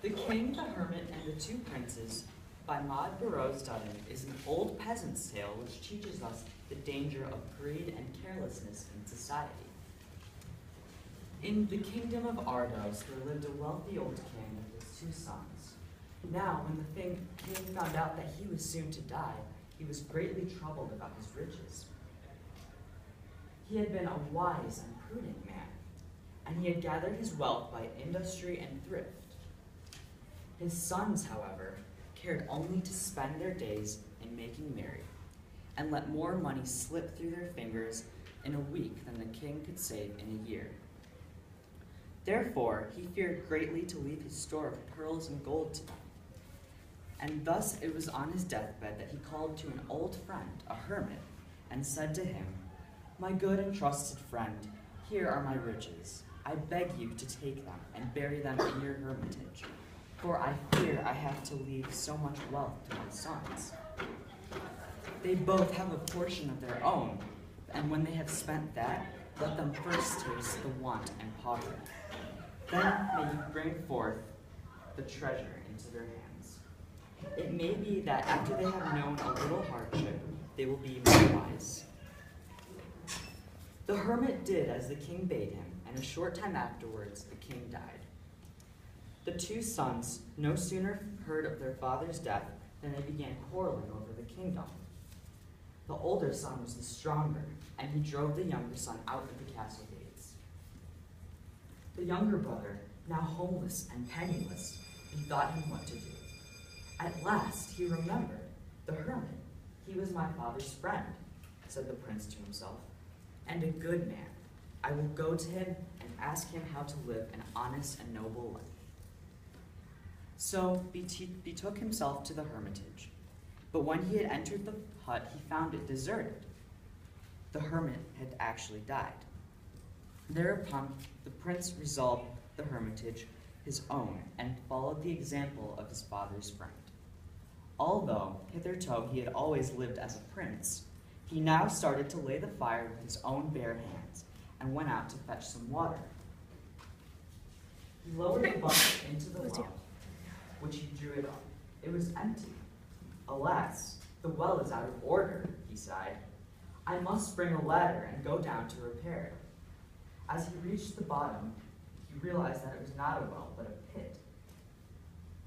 The King, the Hermit, and the Two Princes by Maud Burroughs Dutton is an old peasant's tale which teaches us the danger of greed and carelessness in society. In the kingdom of Argos, there lived a wealthy old king with his two sons. Now, when the king found out that he was soon to die, he was greatly troubled about his riches. He had been a wise and prudent man, and he had gathered his wealth by industry and thrift. His sons, however, cared only to spend their days in making merry, and let more money slip through their fingers in a week than the king could save in a year. Therefore, he feared greatly to leave his store of pearls and gold to them. And thus it was on his deathbed that he called to an old friend, a hermit, and said to him, "My good and trusted friend, here are my riches. I beg you to take them and bury them in your hermitage, for I fear I have to leave so much wealth to my sons. They both have a portion of their own, and when they have spent that, let them first taste the want and poverty. Then may you bring forth the treasure into their hands. It may be that after they have known a little hardship, they will be more wise." The hermit did as the king bade him, and a short time afterwards the king died. The two sons no sooner heard of their father's death than they began quarreling over the kingdom. The older son was the stronger, and he drove the younger son out of the castle gates. The younger brother, now homeless and penniless, bethought him what to do. At last he remembered, the hermit. "He was my father's friend," said the prince to himself, "and a good man. I will go to him and ask him how to live an honest and noble life." So betook himself to the hermitage. But when he had entered the hut, he found it deserted. The hermit had actually died. Thereupon the prince resolved the hermitage his own and followed the example of his father's friend. Although hitherto he had always lived as a prince, he now started to lay the fire with his own bare hands and went out to fetch some water. He lowered the bucket into the well, which he drew it up. It was empty. "Alas, the well is out of order," he sighed. "I must bring a ladder and go down to repair it." As he reached the bottom, he realized that it was not a well, but a pit,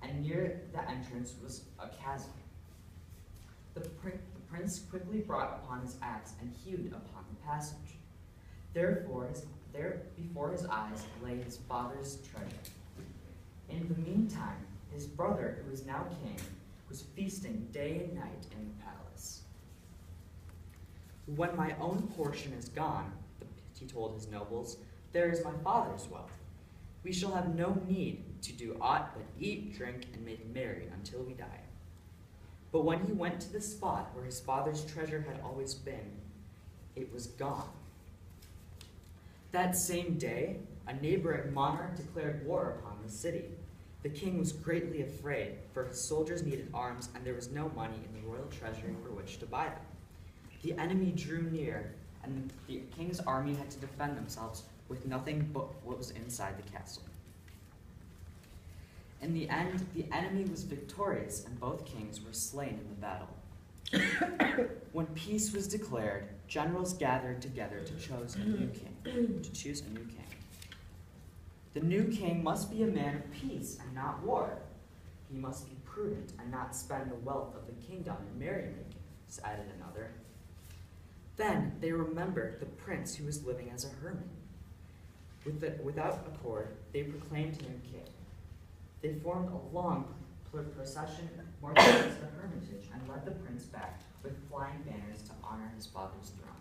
and near the entrance was a chasm. The prince quickly brought upon his axe and hewed upon the passage. There before his eyes lay his father's treasure. In the meantime, his brother, who was now king, was feasting day and night in the palace. "When my own portion is gone," he told his nobles, "there is my father's wealth. We shall have no need to do aught but eat, drink, and make merry until we die." But when he went to the spot where his father's treasure had always been, it was gone. That same day, a neighboring monarch declared war upon the city. The king was greatly afraid, for his soldiers needed arms, and there was no money in the royal treasury for which to buy them. The enemy drew near, and the king's army had to defend themselves with nothing but what was inside the castle. In the end, the enemy was victorious, and both kings were slain in the battle. When peace was declared, generals gathered together to choose a new king. The new king must be a man of peace and not war. He must be prudent and not spend the wealth of the kingdom in merrymaking, added another. Then they remembered the prince who was living as a hermit. Without accord, they proclaimed him king. They formed a long procession marching to the hermitage and led the prince back with flying banners to honor his father's throne.